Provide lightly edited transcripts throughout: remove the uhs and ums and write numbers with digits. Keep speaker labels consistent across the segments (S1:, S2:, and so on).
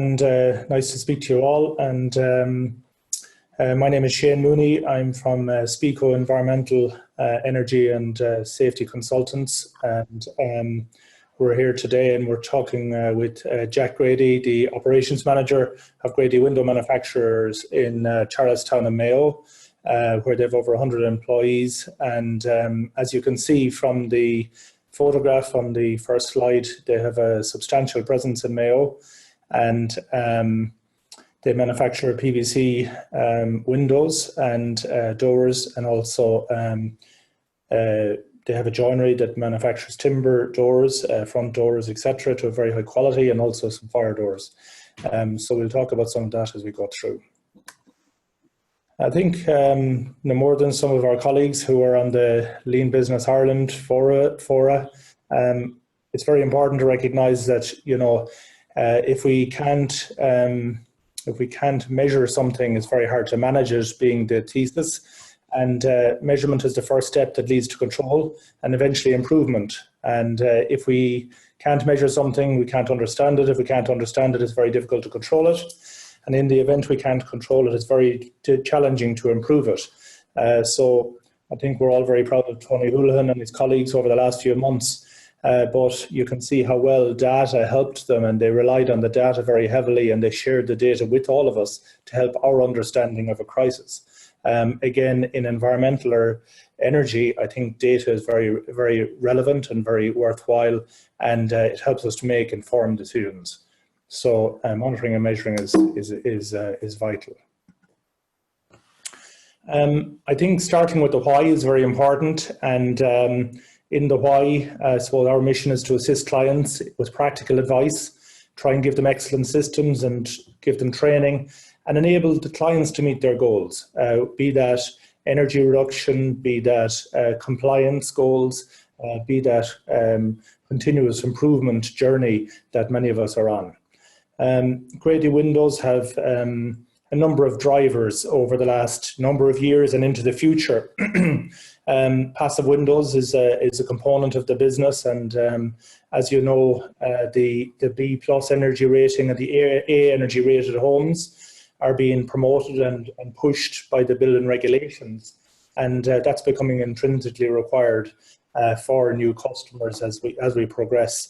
S1: and nice to speak to you all. And my name is Shane Mooney. I'm from SPeco Environmental Energy and Safety Consultants, and we're here today and we're talking with Jack Grady, the Operations Manager of Grady Window Manufacturers in Charlestown and Mayo, where they have over 100 employees. And as you can see from the photograph on the first slide, they have a substantial presence in Mayo, and they manufacture PVC windows and doors, and also they have a joinery that manufactures timber doors, front doors, etc., to a very high quality, and also some fire doors. So we'll talk about some of that as we go through. I think no more than some of our colleagues who are on the Lean Business Ireland fora, it's very important to recognise that, you know, if we can't measure something, it's very hard to manage it, being the thesis. And measurement is the first step that leads to control and eventually improvement. And if we can't measure something, we can't understand it. If we can't understand it, it's very difficult to control it. And in the event we can't control it, it's very challenging to improve it. So I think we're all very proud of Tony Houlihan and his colleagues over the last few months. But you can see how well data helped them, and they relied on the data very heavily, and they shared the data with all of us to help our understanding of a crisis. Again, in environmental or energy, I think data is very, very relevant and very worthwhile, and it helps us to make informed decisions. So monitoring and measuring is vital. I think starting with the why is very important, and in the why, I suppose our mission is to assist clients with practical advice, try and give them excellent systems and give them training, and enable the clients to meet their goals, be that energy reduction, be that compliance goals, be that continuous improvement journey that many of us are on. Grady Windows have a number of drivers over the last number of years and into the future. Passive windows is a component of the business, and as you know, the B+ energy rating and the A energy rated homes are being promoted and pushed by the bill and regulations, and that's becoming intrinsically required for new customers as we progress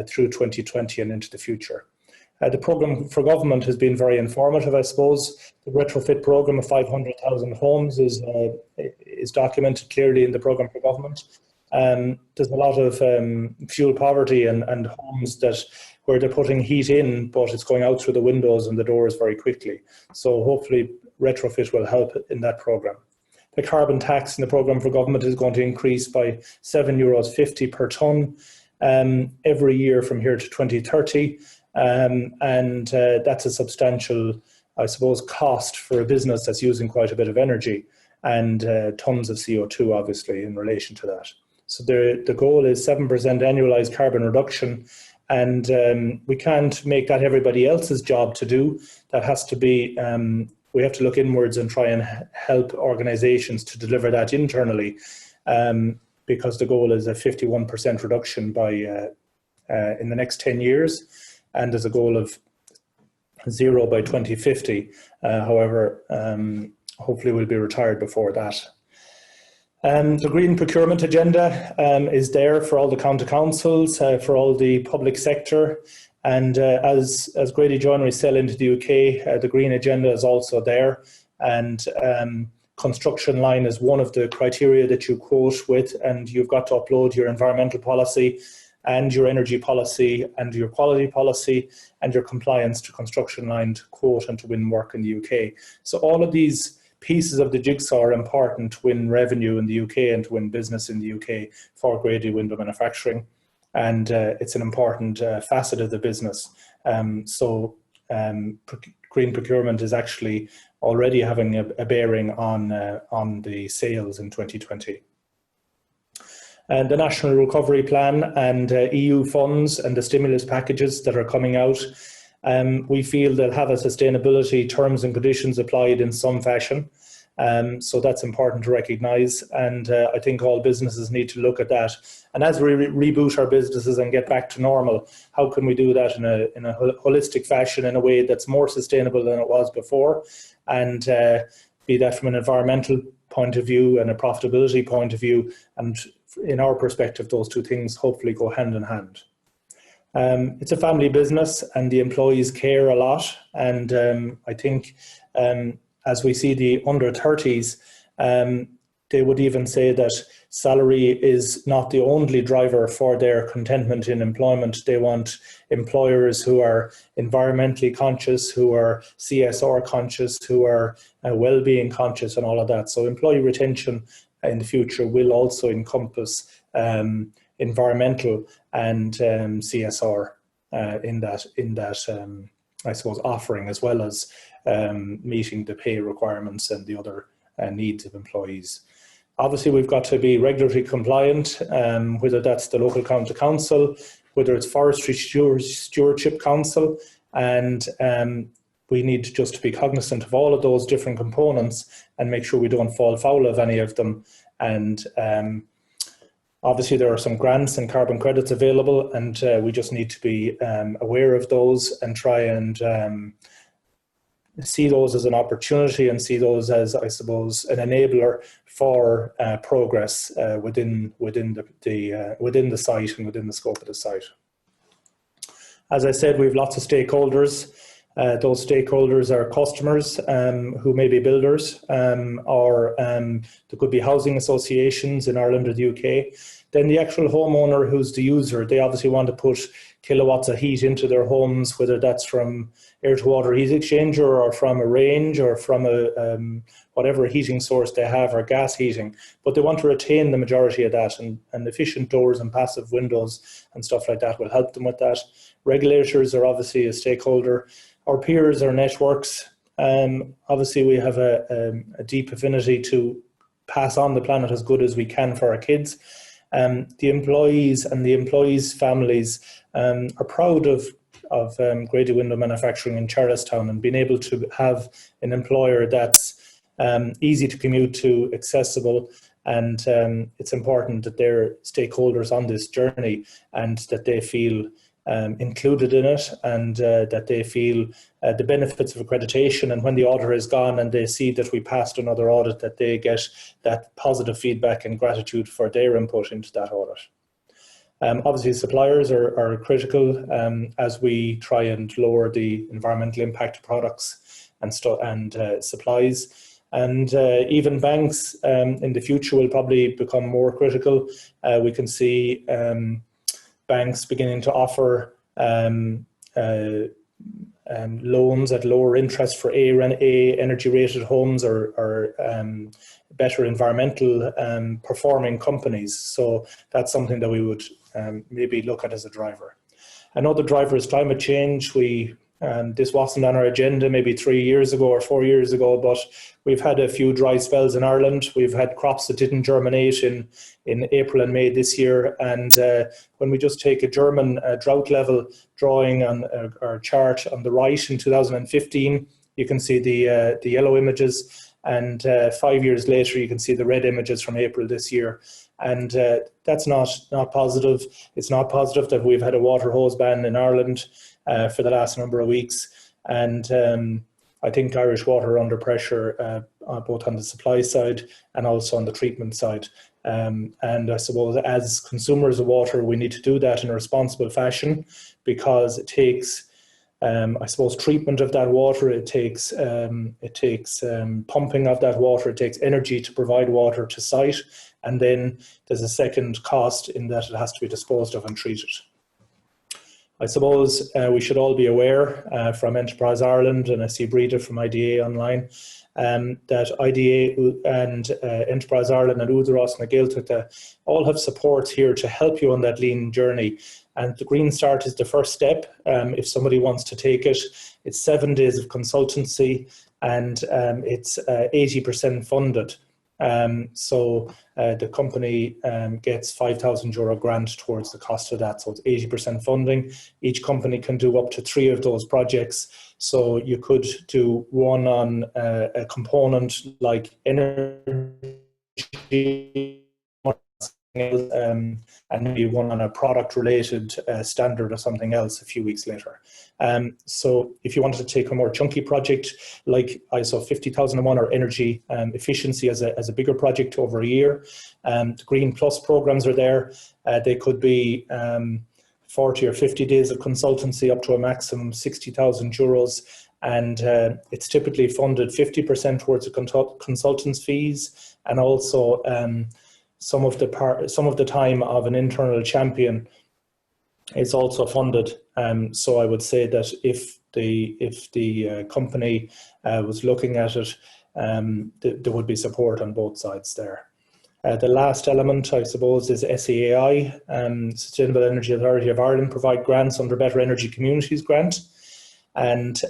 S1: through 2020 and into the future. The programme for government has been very informative, I suppose. The retrofit programme of 500,000 homes is documented clearly in the programme for government. There's a lot of fuel poverty and homes where they're putting heat in, but it's going out through the windows and the doors very quickly. So hopefully retrofit will help in that programme. The carbon tax in the programme for government is going to increase by €7.50 per tonne every year from here to 2030. And that's a substantial, I suppose, cost for a business that's using quite a bit of energy, and tons of CO2 obviously in relation to that. So the goal is 7% annualized carbon reduction, and we can't make that everybody else's job to do. That has to be, we have to look inwards and try and help organizations to deliver that internally, because the goal is a 51% reduction by in the next 10 years. And there's a goal of 0 by 2050. However, hopefully we'll be retired before that. The green procurement agenda is there for all the county councils, for all the public sector. And as Grady Joinery sell into the UK, the green agenda is also there. And construction line is one of the criteria that you quote with, and you've got to upload your environmental policy and your energy policy and your quality policy and your compliance to construction line to quote and to win work in the UK. So all of these pieces of the jigsaw are important to win revenue in the UK and to win business in the UK for Grady Window Manufacturing. And it's an important facet of the business. Green procurement is actually already having a bearing on the sales in 2020. And the National Recovery Plan and EU funds and the stimulus packages that are coming out, we feel they'll have a sustainability terms and conditions applied in some fashion. So that's important to recognise, and I think all businesses need to look at that. And as we reboot our businesses and get back to normal, how can we do that in a holistic fashion, in a way that's more sustainable than it was before, and be that from an environmental point of view and a profitability point of view, and in our perspective, those two things hopefully go hand in hand. It's a family business and the employees care a lot, and I think as we see the under 30s, they would even say that salary is not the only driver for their contentment in employment. They want employers who are environmentally conscious, who are CSR conscious, who are well-being conscious, and all of that. So employee retention in the future will also encompass environmental and CSR in that I suppose offering, as well as meeting the pay requirements and the other needs of employees. Obviously, we've got to be regulatory compliant, whether that's the local county council, whether it's Forestry Stewardship Council, and we need just to be cognizant of all of those different components and make sure we don't fall foul of any of them. And obviously, there are some grants and carbon credits available, and we just need to be aware of those and try and see those as an opportunity and see those as, I suppose, an enabler for progress within the site and within the scope of the site. As I said, we have lots of stakeholders. Those stakeholders are customers who may be builders, or there could be housing associations in Ireland or the UK. Then the actual homeowner, who's the user, they obviously want to put kilowatts of heat into their homes, whether that's from air-to-water heat exchanger or from a range or from a whatever heating source they have, or gas heating. But they want to retain the majority of that, and efficient doors and passive windows and stuff like that will help them with that. Regulators are obviously a stakeholder. Our peers, our networks, obviously we have a deep affinity to pass on the planet as good as we can for our kids. The employees and the employees' families are proud of Grady Window Manufacturing in Charlestown, and being able to have an employer that's easy to commute to, accessible, and it's important that they're stakeholders on this journey and that they feel included in it, and that they feel the benefits of accreditation, and when the auditor is gone and they see that we passed another audit, that they get that positive feedback and gratitude for their input into that audit. Obviously, suppliers are critical as we try and lower the environmental impact of products and supplies. And even banks in the future will probably become more critical. We can see banks beginning to offer loans at lower interest for A energy rated homes, or better environmental performing companies. So that's something that we would maybe look at as a driver. Another driver is climate change. This wasn't on our agenda maybe 3 years ago or 4 years ago, but we've had a few dry spells in Ireland. We've had crops that didn't germinate in April and May this year. And when we just take a German drought level drawing on our chart on the right in 2015, you can see the yellow images. And 5 years later, you can see the red images from April this year. And that's not positive. It's not positive that we've had a water hose ban in Ireland for the last number of weeks. And I think Irish water are under pressure, both on the supply side and also on the treatment side. And I suppose as consumers of water, we need to do that in a responsible fashion, because it takes I suppose treatment of that water, it takes pumping of that water, it takes energy to provide water to site, and then there's a second cost in that it has to be disposed of and treated. I suppose we should all be aware from Enterprise Ireland, and I see Breda from IDA online, that IDA and Enterprise Ireland and Údarás and Gaeltachta all have support here to help you on that lean journey. And the Green Start is the first step if somebody wants to take it. It's 7 days of consultancy, and it's 80% funded. So the company gets €5,000 grant towards the cost of that. So it's 80% funding. Each company can do up to 3 of those projects. So you could do one on a component like energy, and maybe one on a product related standard or something else a few weeks later. So if you wanted to take a more chunky project like ISO 50001 or energy efficiency as a bigger project over a year, the Green Plus programs are there. They could be 40 or 50 days of consultancy up to a maximum €60,000, and it's typically funded 50% towards the consultant's fees, and also some of the time of an internal champion is also funded. So I would say that if the company was looking at it, there would be support on both sides there. The last element, I suppose, is SEAI, Sustainable Energy Authority of Ireland, provide grants under Better Energy Communities grant, and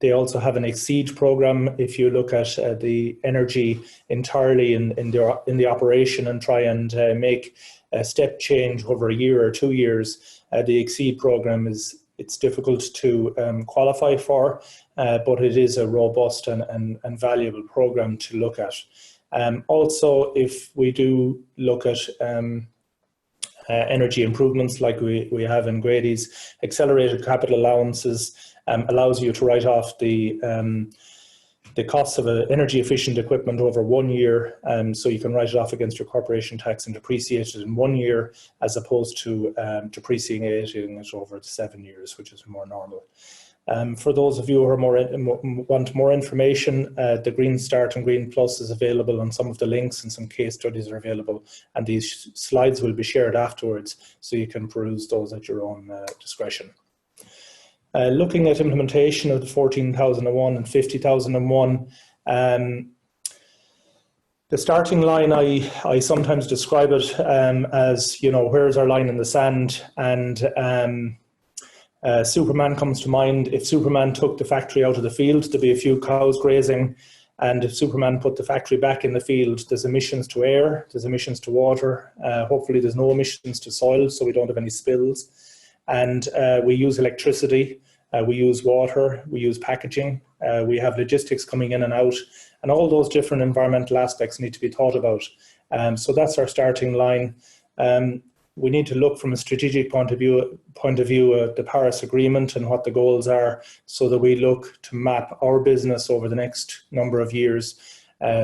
S1: they also have an Exceed program. If you look at the energy entirely in the operation and try and make a step change over a year or 2 years, the Exceed program it's difficult to qualify for, but it is a robust and valuable program to look at. Also, if we do look at energy improvements like we have in Grady's, accelerated capital allowances allows you to write off the costs of energy efficient equipment over 1 year, so you can write it off against your corporation tax and depreciate it in 1 year, as opposed to depreciating it over 7 years, which is more normal. For those of you who want more information, the Green Start and Green Plus is available, and some of the links and some case studies are available, and these slides will be shared afterwards, so you can peruse those at your own discretion. Looking at implementation of the 14,001 and 50,001, the starting line, I sometimes describe it as, where's our line in the sand, and Superman comes to mind. If Superman took the factory out of the field, there'd be a few cows grazing, and if Superman put the factory back in the field, there's emissions to air, there's emissions to water, hopefully there's no emissions to soil, so we don't have any spills, and we use electricity, we use water, we use packaging, we have logistics coming in and out, and all those different environmental aspects need to be thought about. So that's our starting line. We need to look from a strategic point of view at the Paris Agreement and what the goals are, so that we look to map our business over the next number of years,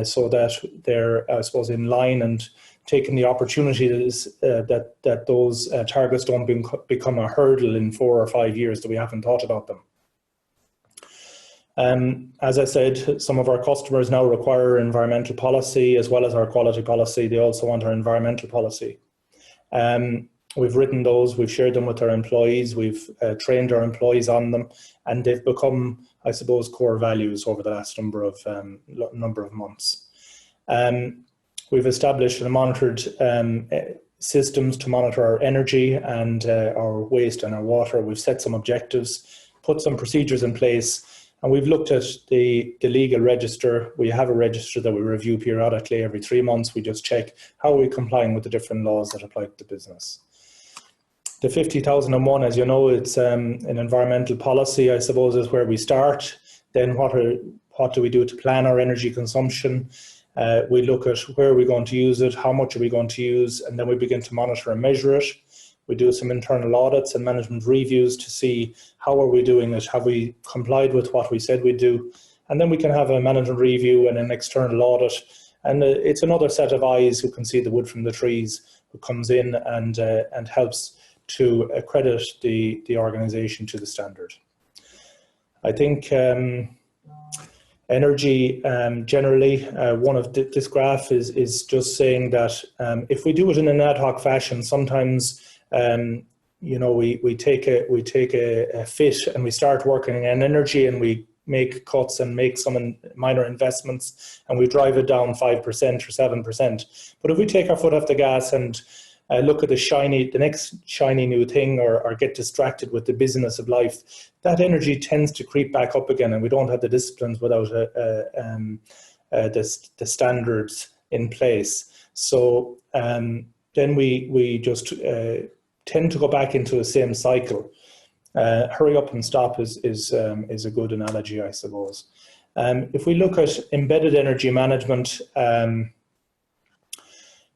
S1: so that they're, I suppose, in line and taking the opportunities that those targets don't become a hurdle in 4 or 5 years that we haven't thought about them. As I said, some of our customers now require environmental policy as well as our quality policy. They also want our environmental policy. We've written those, we've shared them with our employees, we've trained our employees on them, and they've become, I suppose, core values over the last number of months. We've established and monitored systems to monitor our energy and our waste and our water. We've set some objectives, put some procedures in place, and we've looked at the legal register. We have a register that we review periodically every 3 months. We just check how are we complying with the different laws that apply to the business. The 50,001, as you know, it's an environmental policy, I suppose, is where we start. Then what do we do to plan our energy consumption? We look at where are we going to use it, how much are we going to use, and then we begin to monitor and measure it. We do some internal audits and management reviews to see how are we doing it, have we complied with what we said we'd do, and then we can have a management review and an external audit, and it's another set of eyes who can see the wood from the trees, who comes in and helps to accredit the organisation to the standard. I think energy generally, one of this graph is just saying that if we do it in an ad hoc fashion, sometimes we take a fit and we start working in energy and we make cuts and make some minor investments and we drive it down 5% or 7%. But if we take our foot off the gas and look at the next shiny new thing, or get distracted with the business of life, that energy tends to creep back up again, and we don't have the disciplines without the standards in place. So then we just tend to go back into the same cycle. Hurry up and stop is a good analogy, I suppose. If we look at embedded energy management,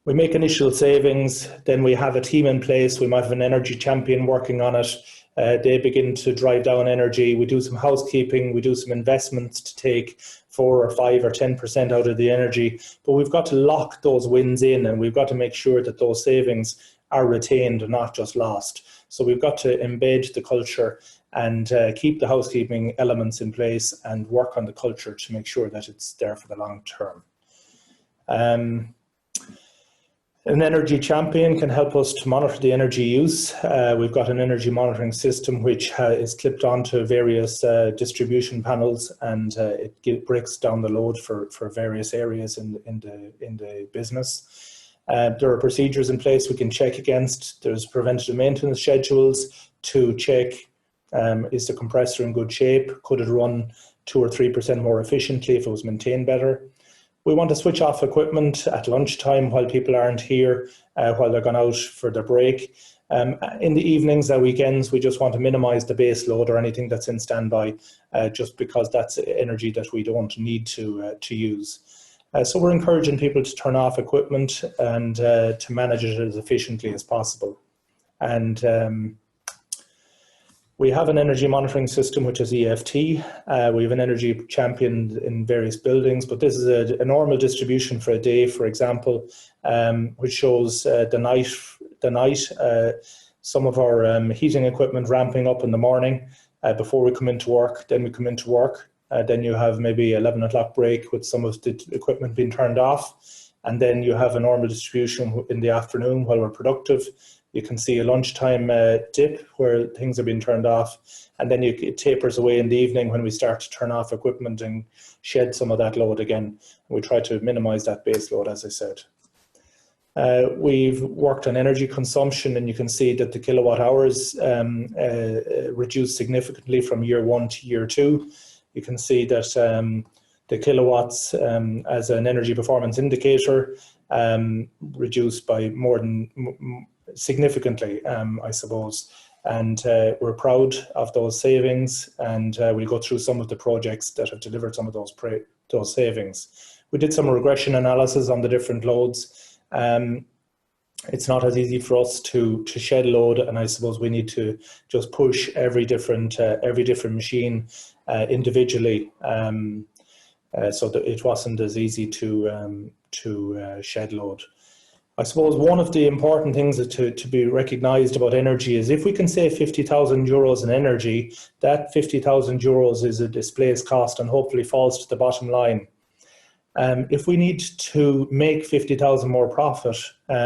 S1: we make initial savings, then we have a team in place, we might have an energy champion working on it, they begin to drive down energy, we do some housekeeping, we do some investments to take 4 or 5 or 10% out of the energy, but we've got to lock those wins in, and we've got to make sure that those savings are retained and not just lost. So we've got to embed the culture and keep the housekeeping elements in place and work on the culture to make sure that it's there for the long term. An energy champion can help us to monitor the energy use. We've got an energy monitoring system which is clipped onto various distribution panels, and it breaks down the load for various areas in the business. There are procedures in place we can check against. There's preventative maintenance schedules to check, is the compressor in good shape? Could it run 2 or 3% more efficiently if it was maintained better? We want to switch off equipment at lunchtime while people aren't here, while they're gone out for their break. In the evenings and weekends, we just want to minimize the base load or anything that's in standby, just because that's energy that we don't need to use. So we're encouraging people to turn off equipment and to manage it as efficiently as possible. And we have an energy monitoring system, which is EFT. We have an energy champion in various buildings, but this is a normal distribution for a day, for example, which shows the night, some of our heating equipment ramping up in the morning before we come into work. Then we come into work. Then you have maybe 11 o'clock break with some of the equipment being turned off. And then you have a normal distribution in the afternoon while we're productive. You can see a lunchtime dip where things are being turned off, and then it tapers away in the evening when we start to turn off equipment and shed some of that load again. We try to minimize that base load, as I said. We've worked on energy consumption, and you can see that the kilowatt hours reduced significantly from year 1 to year 2. You can see that the kilowatts as an energy performance indicator reduced by more than significantly, I suppose, and we're proud of those savings, and we'll go through some of the projects that have delivered some of those savings. We did some regression analysis on the different loads. It's not as easy for us to shed load, and I suppose we need to just push every different machine individually, so that it wasn't as easy to shed load. I suppose one of the important things to be recognised about energy is if we can save 50,000 euros in energy, that 50,000 euros is a displaced cost and hopefully falls to the bottom line. If we need to make 50,000 more profit,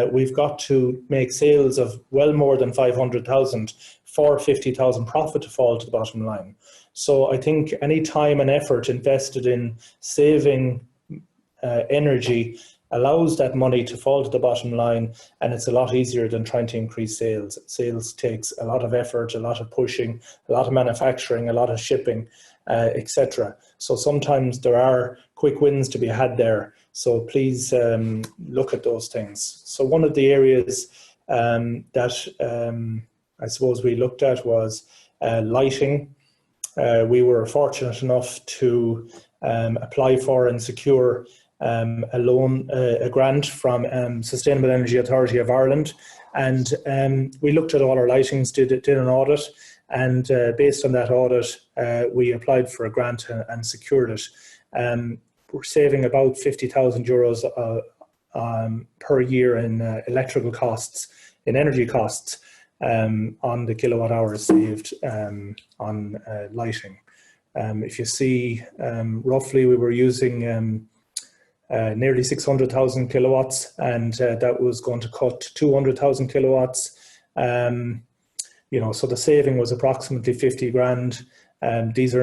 S1: we've got to make sales of well more than 500,000 for 50,000 profit to fall to the bottom line. So I think any time and effort invested in saving energy allows that money to fall to the bottom line, and it's a lot easier than trying to increase sales. Sales takes a lot of effort, a lot of pushing, a lot of manufacturing, a lot of shipping, etc. So sometimes there are quick wins to be had there. So please look at those things. So one of the areas that I suppose we looked at was lighting. We were fortunate enough to apply for and secure a loan, a grant from Sustainable Energy Authority of Ireland, and we looked at all our lightings, did an audit, and based on that audit, we applied for a grant and secured it. We're saving about 50,000 euros per year in electrical costs, in energy costs, on the kilowatt hours saved on lighting. If you see, roughly we were using nearly 600,000 kilowatts, and that was going to cut 200,000 kilowatts. So the saving was approximately 50 grand. This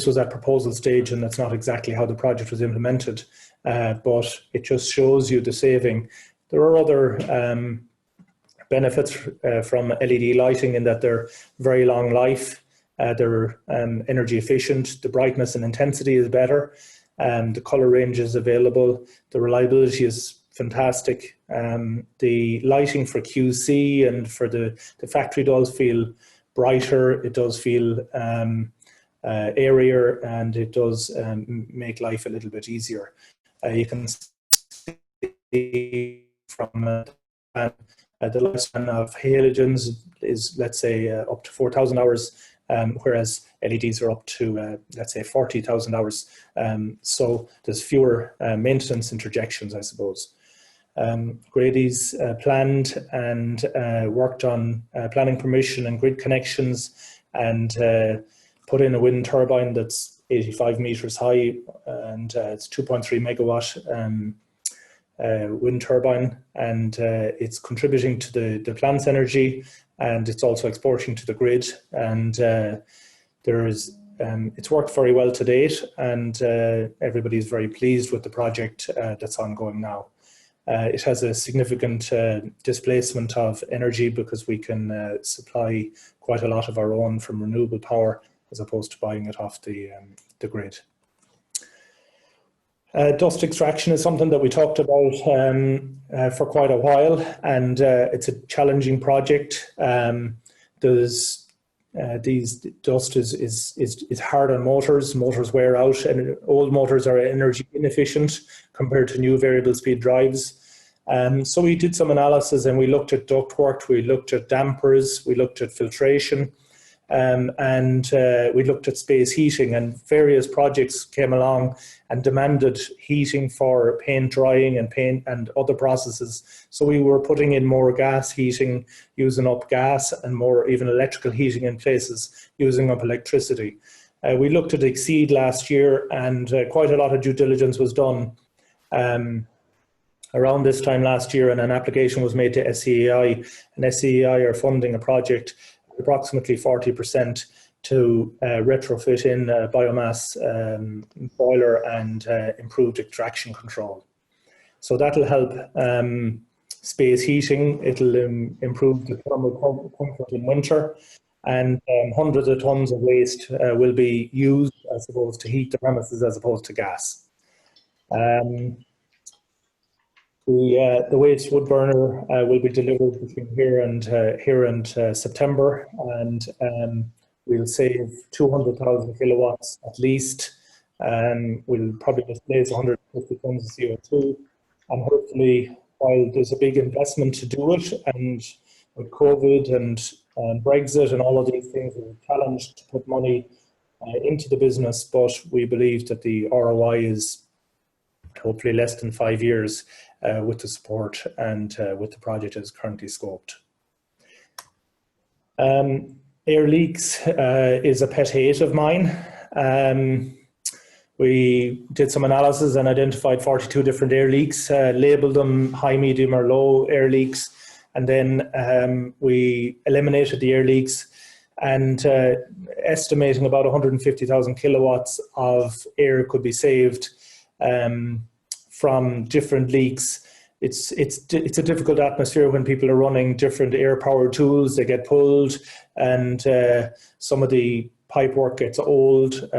S1: was at proposal stage, and that's not exactly how the project was implemented, but it just shows you the saving. There are other benefits from LED lighting in that they're very long life, they're energy efficient, the brightness and intensity is better. The colour range is available. The reliability is fantastic. The lighting for QC and for the factory does feel brighter. It does feel airier, and it does make life a little bit easier. You can see from the lifespan of halogens is, let's say, up to 4,000 hours, whereas LEDs are up to, let's say, 40,000 hours. So there's fewer maintenance interjections, I suppose. Grady's planned and worked on planning permission and grid connections, and put in a wind turbine that's 85 meters high, and it's 2.3 megawatt wind turbine, and it's contributing to the plant's energy, and it's also exporting to the grid. And it's worked very well to date, and everybody's very pleased with the project that's ongoing now. It has a significant displacement of energy because we can supply quite a lot of our own from renewable power as opposed to buying it off the grid. Dust extraction is something that we talked about for quite a while, and it's a challenging project. These dust is hard on motors. Motors wear out, and old motors are energy inefficient compared to new variable speed drives. So we did some analysis, and we looked at ductwork, we looked at dampers, we looked at filtration, and we looked at space heating, and various projects came along and demanded heating for paint drying and paint and other processes. So we were putting in more gas heating, using up gas, and more even electrical heating in places, using up electricity. We looked at Exceed last year, and quite a lot of due diligence was done around this time last year, and an application was made to SEAI, and SEAI are funding a project approximately 40% to retrofit in a biomass boiler and improved extraction control. So that'll help space heating. It'll improve the thermal comfort in winter, and hundreds of tons of waste will be used, I suppose, to heat the premises as opposed to gas. The waste wood burner will be delivered between here and September, and we'll save 200,000 kilowatts at least. We'll probably displace 150 tons of CO2, and hopefully, while there's a big investment to do it, and with COVID and Brexit and all of these things, it's a challenge to put money into the business, but we believe that the ROI is hopefully less than 5 years with the support and with the project as currently scoped. Air leaks is a pet hate of mine. We did some analysis and identified 42 different air leaks, labeled them high, medium or low air leaks, and then we eliminated the air leaks, and estimating about 150,000 kilowatts of air could be saved from different leaks. It's a difficult atmosphere when people are running different air power tools. They get pulled, and some of the pipe work gets old.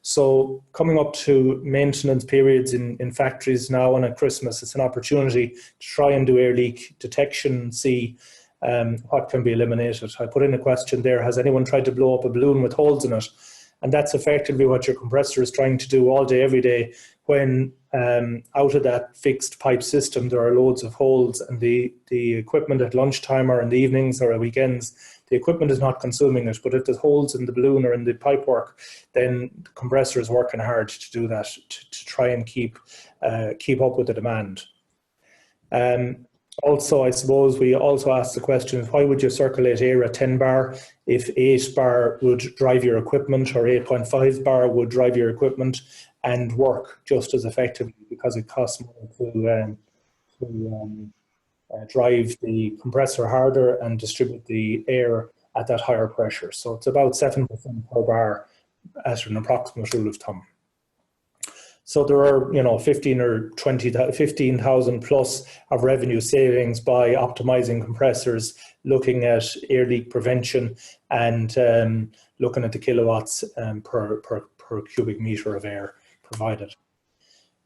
S1: So coming up to maintenance periods in factories now and at Christmas, it's an opportunity to try and do air leak detection, see what can be eliminated. I put in a question there: has anyone tried to blow up a balloon with holes in it? And that's effectively what your compressor is trying to do all day, every day, when out of that fixed pipe system there are loads of holes, and the equipment at lunchtime or in the evenings or at weekends, the equipment is not consuming it. But if there's holes in the balloon or in the pipe work, then the compressor is working hard to do that, to try and keep up with the demand. Also, I suppose we also asked the question, why would you circulate air at 10 bar if 8 bar would drive your equipment, or 8.5 bar would drive your equipment and work just as effectively, because it costs more to drive the compressor harder and distribute the air at that higher pressure. So it's about 7% per bar at an approximate rule of thumb. So there are, 15 or 15,000 plus of revenue savings by optimizing compressors, looking at air leak prevention, and looking at the kilowatts per cubic meter of air provided.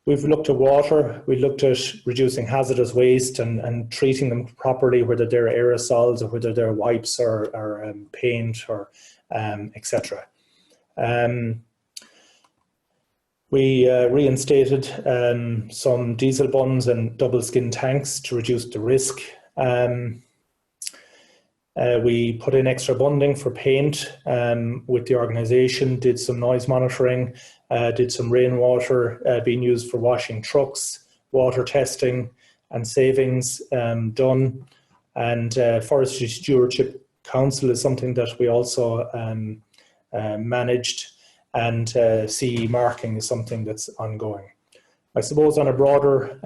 S1: We've looked at water, we looked at reducing hazardous waste and treating them properly, whether they're aerosols or whether they're wipes or paint or etc. We reinstated some diesel bunds and double skin tanks to reduce the risk. We put in extra bunding for paint with the organisation, did some noise monitoring, did some rainwater being used for washing trucks, water testing and savings done. And Forestry Stewardship Council is something that we also managed, and CE marking is something that's ongoing. I suppose on a broader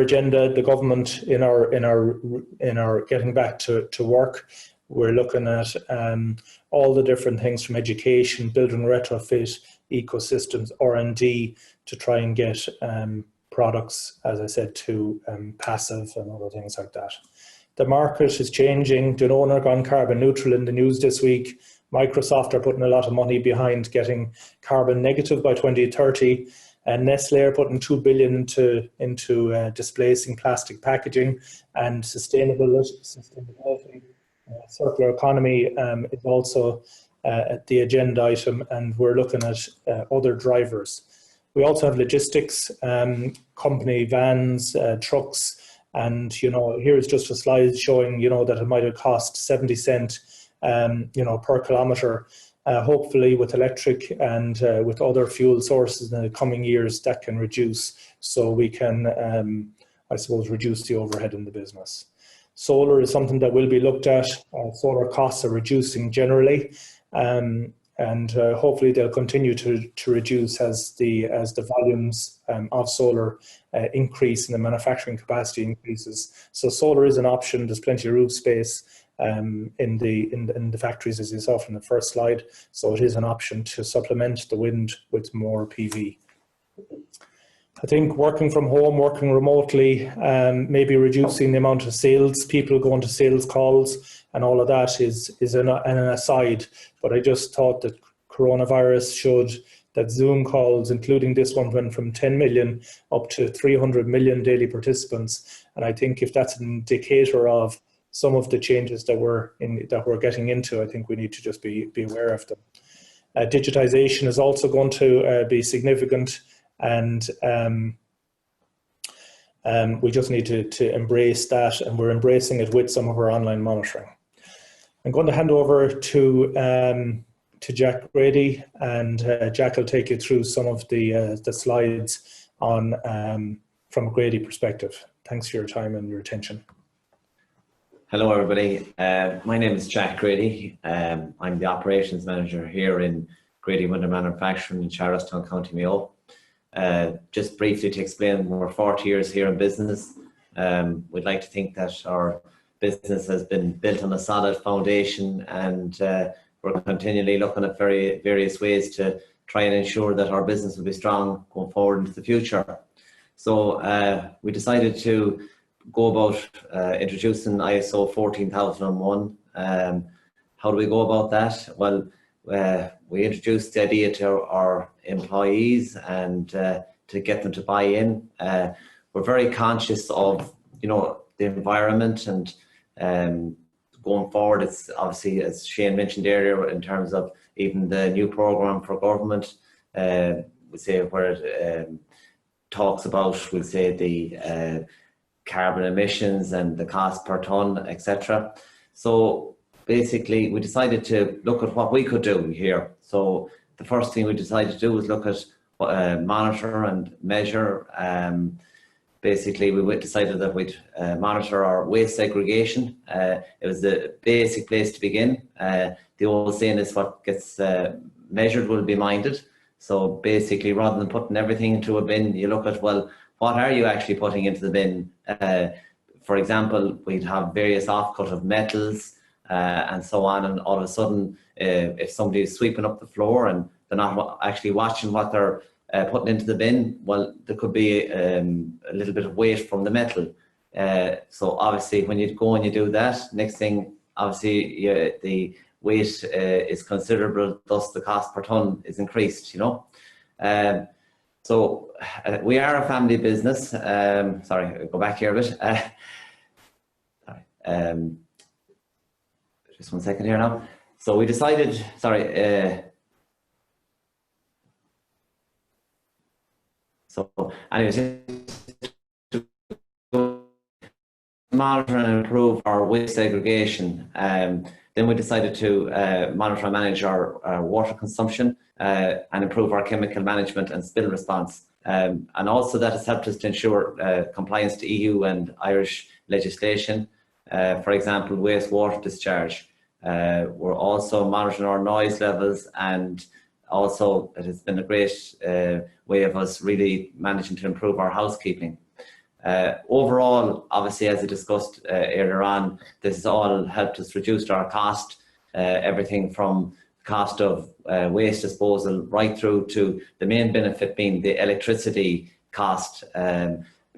S1: agenda, the government in our getting back to work, we're looking at all the different things from education, building retrofit, ecosystems, R&D to try and get products, as I said, to passive and other things like that. The market is changing. Danone are gone carbon neutral in the news this week. Microsoft are putting a lot of money behind getting carbon negative by 2030. And Nestle are putting $2 billion into displacing plastic packaging, and sustainability, circular economy is also the agenda item, and we're looking at other drivers. We also have logistics, company vans, trucks, and here's just a slide showing that it might have cost 70 cents per kilometre. Hopefully with electric and with other fuel sources in the coming years, that can reduce, so we can, I suppose, reduce the overhead in the business. Solar is something that will be looked at. Solar costs are reducing generally, and hopefully they'll continue to reduce as the volumes of solar increase and the manufacturing capacity increases. So solar is an option. There's plenty of roof space in the factories, as you saw from the first slide. So it is an option to supplement the wind with more PV. I think working from home, working remotely, maybe reducing the amount of sales people going to sales calls and all of that is an aside. But I just thought that coronavirus showed that Zoom calls, including this one, went from 10 million up to 300 million daily participants. And I think if that's an indicator of some of the changes that we're getting into, I think we need to just be aware of them. Digitization is also going to be significant, and we just need to embrace that, and we're embracing it with some of our online monitoring. I'm going to hand over to Jack Grady, and Jack will take you through some of the slides on from a Grady perspective. Thanks for your time and your attention.
S2: Hello everybody, my name is Jack Grady. I'm the operations manager here in Grady Window Manufacturing in Charlestown, County Mayo. Just briefly to explain, we're 40 years here in business. We'd like to think that our business has been built on a solid foundation, and we're continually looking at various ways to try and ensure that our business will be strong going forward into the future. So we decided to go about introducing ISO 14001. How do we go about that? Well, we introduced the idea to our employees and to get them to buy in. We're very conscious of the environment, and going forward, it's obviously, as Shane mentioned earlier, in terms of even the new program for government, we say where it talks about, we'll say the carbon emissions and the cost per tonne, etc. So basically we decided to look at what we could do here. So the first thing we decided to do was look at monitor and measure. Basically we decided that we'd monitor our waste segregation. It was the basic place to begin. The old saying is what gets measured will be minded. So basically, rather than putting everything into a bin, you look at, well, what are you actually putting into the bin? For example, we'd have various offcut of metals and so on, and all of a sudden, if somebody is sweeping up the floor and they're not actually watching what they're putting into the bin, well, there could be a little bit of weight from the metal. So obviously, when you go and you do that, next thing, obviously, the weight is considerable, thus the cost per tonne is increased, We are a family business. Sorry, I'll go back here a bit. Just 1 second here now. So we decided, anyways, to monitor and improve our waste segregation. Then we decided to monitor and manage our water consumption and improve our chemical management and spill response. And also that has helped us to ensure compliance to EU and Irish legislation. For example, wastewater discharge. We're also monitoring our noise levels, and also it has been a great way of us really managing to improve our housekeeping. Overall, obviously, as I discussed earlier on, this has all helped us reduce our cost, everything from cost of waste disposal right through to the main benefit being the electricity cost.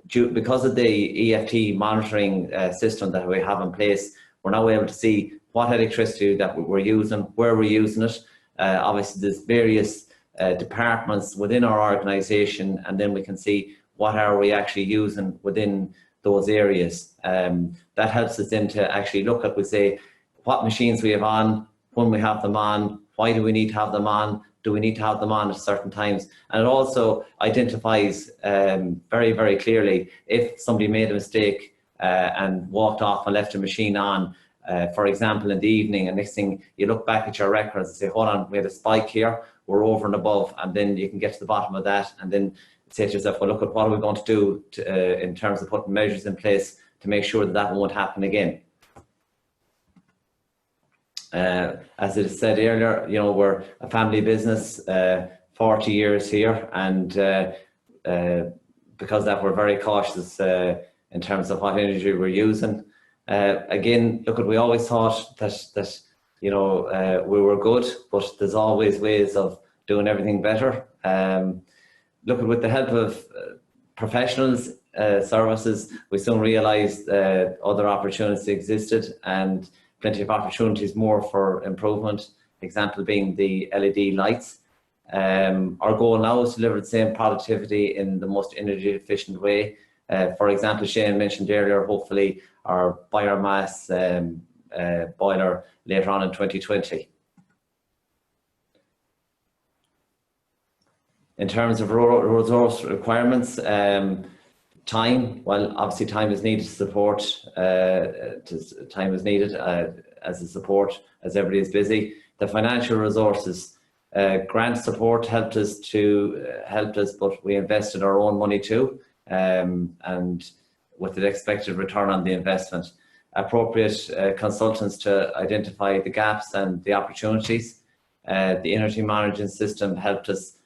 S2: Because of the EFT monitoring system that we have in place, we're now able to see what electricity that we're using, where we're using it. Obviously, there's various departments within our organisation, and then we can see what are we actually using within those areas. That helps us then to actually look at, we say, what machines we have on, when we have them on, why do we need to have them on, do we need to have them on at certain times? And it also identifies very, very clearly if somebody made a mistake and walked off and left a machine on, for example, in the evening, and next thing you look back at your records and say, hold on, we had a spike here, we're over and above, and then you can get to the bottom of that and then say to yourself, well, look at what are we going to do in terms of putting measures in place to make sure that that won't happen again. As it said earlier, you know, we're a family business, 40 years here, and because of that, we're very cautious in terms of what energy we're using. Again, look, we always thought that you know, we were good, but there's always ways of doing everything better. Look, with the help of professionals, services, we soon realised other opportunities existed, and plenty of opportunities more for improvement. Example being the LED lights. Our goal now is to deliver the same productivity in the most energy efficient way. For example, Shane mentioned earlier, hopefully our biomass boiler later on in 2020. In terms of resource requirements, time, well, obviously time is needed to support, time is needed as a support as everybody is busy. The financial resources, grant support helped us, but we invested our own money too, and with the expected return on the investment. Appropriate consultants to identify the gaps and the opportunities. The energy management system helped us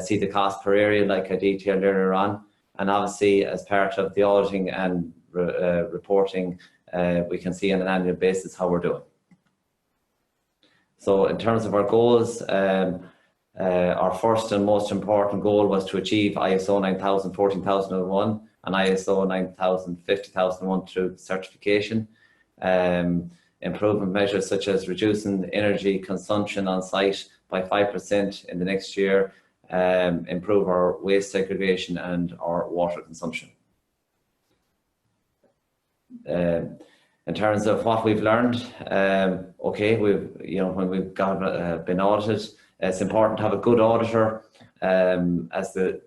S2: see the cost per area, like I detailed earlier on. And obviously, as part of the auditing and reporting, we can see on an annual basis how we're doing. So in terms of our goals, our first and most important goal was to achieve ISO 9000, 14001 and ISO 9000, 50001 through certification. Improvement measures such as reducing energy consumption on site by 5% in the next year, improve our waste segregation and our water consumption. In terms of what we've learned, okay, when we've been audited, it's important to have a good auditor as the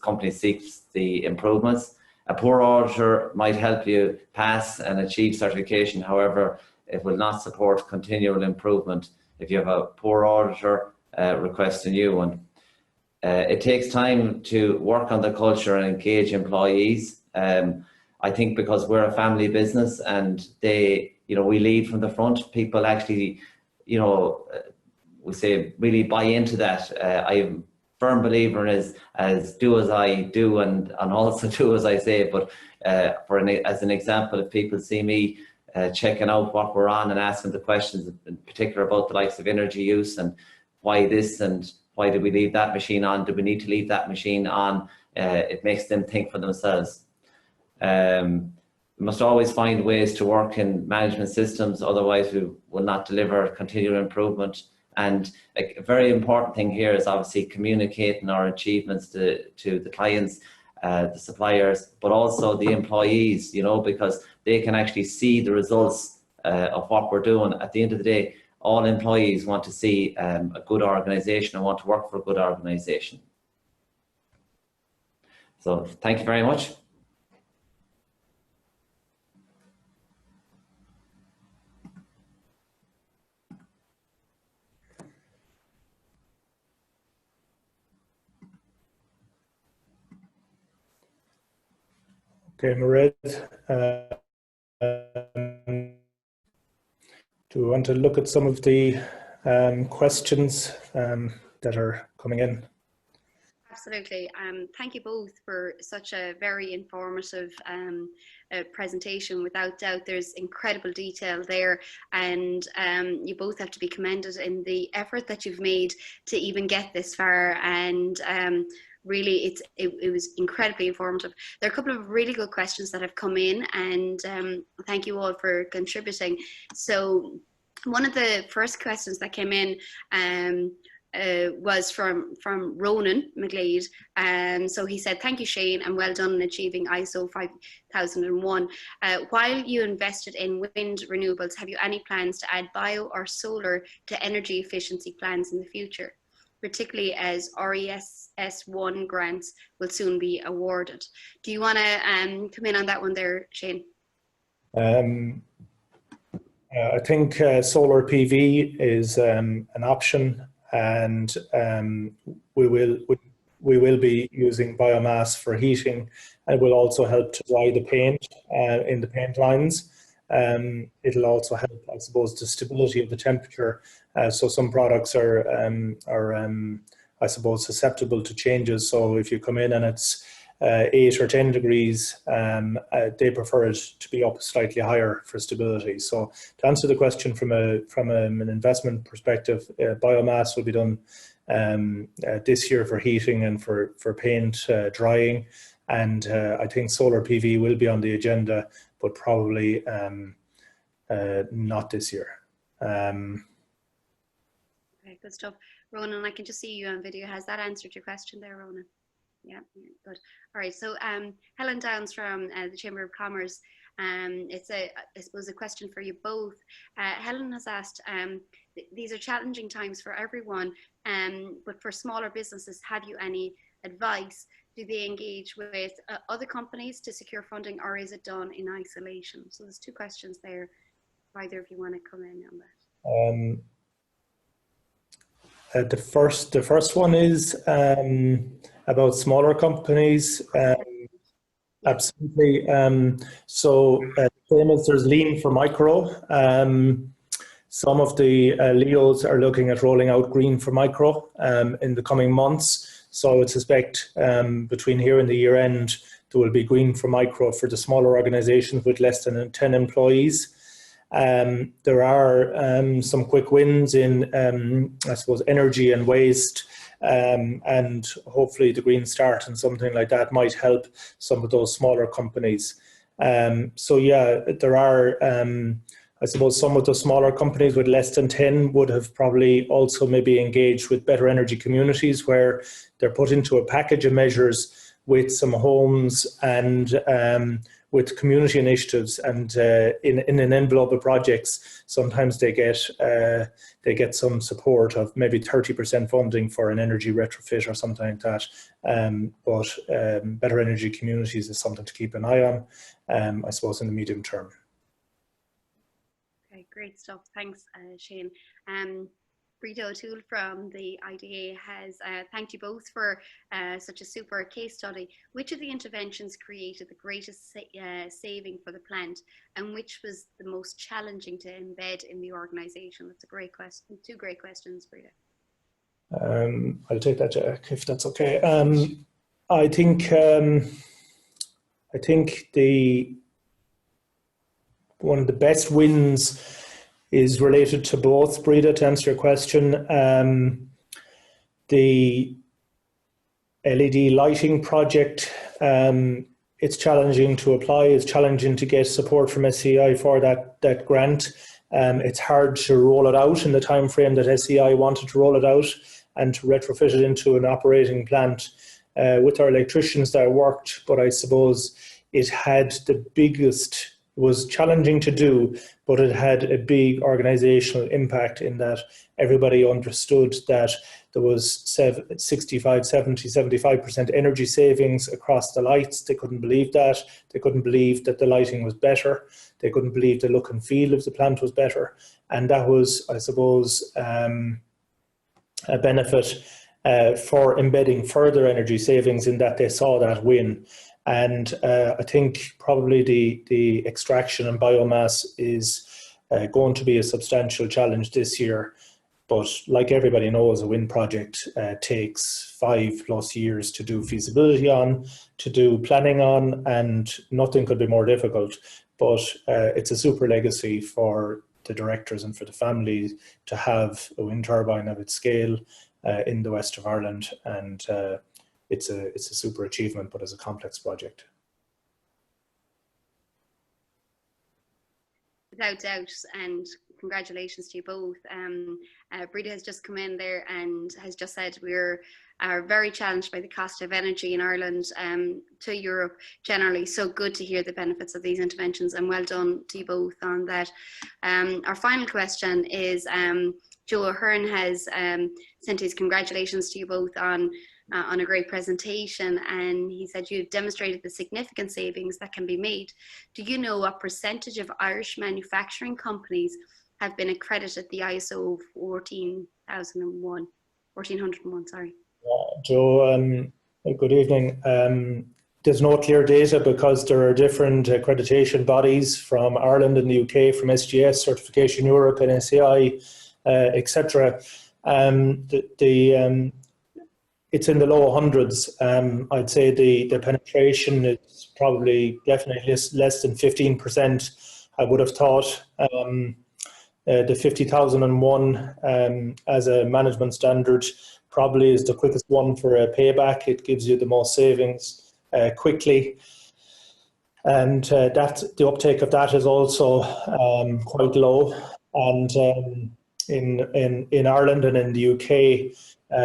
S2: company seeks the improvements. A poor auditor might help you pass and achieve certification. However, it will not support continual improvement. If you have a poor auditor, request a new one. It takes time to work on the culture and engage employees. I think because we're a family business and we lead from the front, people actually, we say really buy into that. I'm a firm believer in as do as I do and also do as I say. But as an example, if people see me checking out what we're on and asking the questions in particular about the likes of energy use and why this and why did we leave that machine on? Do we need to leave that machine on? It makes them think for themselves. We must always find ways to work in management systems, otherwise we will not deliver continual improvement And a very important thing here is obviously communicating our achievements to the clients, the suppliers, but also the employees, you know, because they can actually see the results of what we're doing. At the end of the day, all employees want to see a good organisation and want to work for a good organisation. So thank you very much.
S1: Okay, Mairead, do we want to look at some of the questions that are coming in?
S3: Absolutely. Thank you both for such a very informative presentation. Without doubt, there's incredible detail there, and you both have to be commended in the effort that you've made to even get this far. And really, it was incredibly informative. There are a couple of really good questions that have come in, and thank you all for contributing. So one of the first questions that came in was from Ronan McGlade. So he said, thank you, Shane, and well done in achieving ISO 5001. While you invested in wind renewables, have you any plans to add bio or solar to energy efficiency plans in the future, particularly as RESS1 grants will soon be awarded? Do you want to come in on that one there, Shane?
S1: I think solar PV is an option, and we will be using biomass for heating, and it will also help to dry the paint in the paint lines. It'll also help, I suppose, the stability of the temperature. So some products are I suppose, susceptible to changes. So if you come in and it's 8 or 10 degrees, they prefer it to be up slightly higher for stability. So to answer the question from an investment perspective, biomass will be done this year for heating and for paint drying, and I think solar PV will be on the agenda, but probably not this year.
S3: Okay, good stuff. Ronan, I can just see you on video. Has that answered your question there, Ronan? Yeah, good. All right, so Helen Downs from the Chamber of Commerce. It's I suppose a question for you both. Helen has asked, these are challenging times for everyone, but for smaller businesses, have you any advice? Do they engage with other companies to secure funding, or is it done in isolation? So there's two questions there. Either of you want to come in on that?
S1: The first one is about smaller companies. Absolutely. So same as there's lean for micro. Some of the LEOs are looking at rolling out green for micro in the coming months. So I would suspect between here and the year end, there will be green for micro for the smaller organizations with less than 10 employees. There are some quick wins in, I suppose, energy and waste, and hopefully the Green Start and something like that might help some of those smaller companies. So yeah, there are, I suppose, some of the smaller companies with less than 10 would have probably also maybe engaged with better energy communities, where they're put into a package of measures with some homes and with community initiatives, and in an envelope of projects, sometimes they get some support of maybe 30% funding for an energy retrofit or something like that. But better energy communities is something to keep an eye on, I suppose, in the medium term.
S3: Okay, great stuff. Thanks, Shane. Brito O'Toole from the IDA has thanked you both for such a super case study. Which of the interventions created the greatest saving for the plant, and which was the most challenging to embed in the organisation? That's a great question. Two great questions, Brito.
S1: I'll take that, Jack, if that's okay. I think one of the best wins is related to both, Brita, to answer your question. The LED lighting project, it's challenging to apply, it's challenging to get support from SCI for that grant. It's hard to roll it out in the time frame that SEI wanted to roll it out and to retrofit it into an operating plant. With our electricians that worked, but I suppose it had the biggest, it was challenging to do, but it had a big organizational impact in that everybody understood that there was 65, 70, 75% energy savings across the lights. They couldn't believe that. They couldn't believe that the lighting was better. They couldn't believe the look and feel of the plant was better. And that was, I suppose, a benefit for embedding further energy savings in that they saw that win. And I think probably the extraction and biomass is going to be a substantial challenge this year. But like everybody knows, a wind project takes 5+ years to do feasibility on, to do planning on, and nothing could be more difficult. But it's a super legacy for the directors and for the family to have a wind turbine of its scale in the west of Ireland, and it's a super achievement, but it's a complex project.
S3: Without doubt, and congratulations to you both. Breda has just come in there and has just said we are very challenged by the cost of energy in Ireland to Europe generally. So good to hear the benefits of these interventions, and well done to you both on that. Our final question is, Joe Ahern has sent his congratulations to you both on a great presentation, and he said you've demonstrated the significant savings that can be made. Do you know what percentage of Irish manufacturing companies have been accredited the ISO 1401, sorry?
S1: Joe, good evening. There's no clear data because there are different accreditation bodies from Ireland and the UK, from SGS, Certification Europe, and SAI, etc. It's in the low hundreds. I'd say the penetration is probably definitely less than 15%. I would have thought the 50,001 as a management standard probably is the quickest one for a payback. It gives you the most savings quickly. And the uptake of that is also quite low. And in Ireland and in the UK,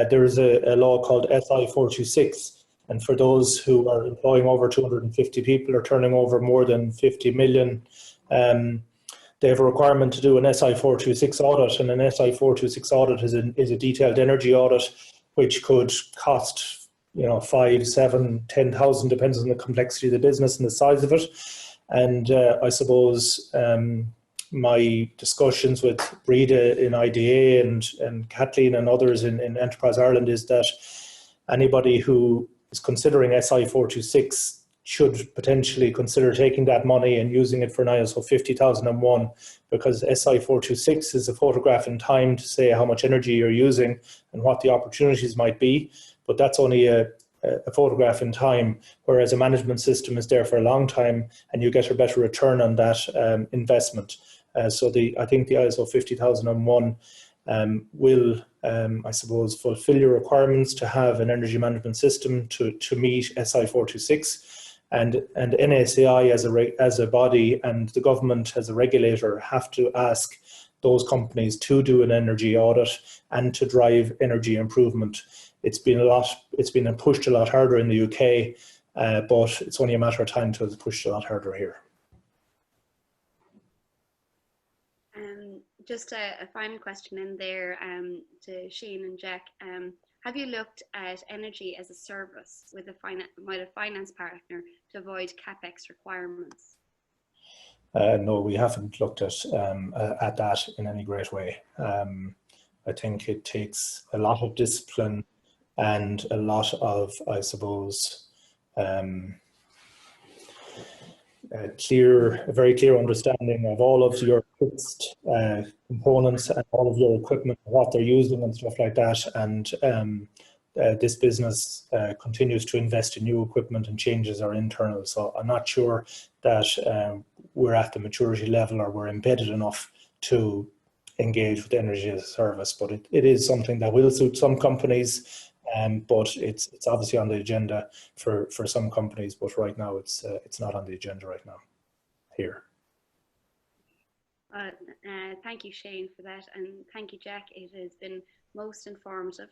S1: there is a law called SI 426. And for those who are employing over 250 people or turning over more than 50 million, they have a requirement to do an SI 426 audit. And an SI 426 audit is a detailed energy audit, which could cost 5, 7, 10,000, depends on the complexity of the business and the size of it. And I suppose my discussions with Breda in IDA and Kathleen and others in Enterprise Ireland is that anybody who is considering SI 426 should potentially consider taking that money and using it for an ISO 50,001, because SI 426 is a photograph in time to say how much energy you're using and what the opportunities might be. But that's only a photograph in time, whereas a management system is there for a long time and you get a better return on that investment. So I think the ISO 50001 will, I suppose, fulfill your requirements to have an energy management system to meet SI 426. And NACI as a body and the government as a regulator have to ask those companies to do an energy audit and to drive energy improvement. It's been pushed a lot harder in the UK, but it's only a matter of time until it's pushed a lot harder here.
S3: Just a final question in there to Shane and Jack. Have you looked at energy as a service with a finance partner to avoid CapEx requirements?
S1: No, we haven't looked at that in any great way. I think it takes a lot of discipline and a lot of, I suppose, a very clear understanding of all of your fixed components and all of your equipment, what they're using and stuff like that. And this business continues to invest in new equipment and changes our internal. So I'm not sure that we're at the maturity level or we're embedded enough to engage with energy as a service, but it is something that will suit some companies. But it's obviously on the agenda for some companies, but right now it's not on the agenda right now here.
S3: Thank you, Shane, for that, and thank you, Jack. It has been most informative.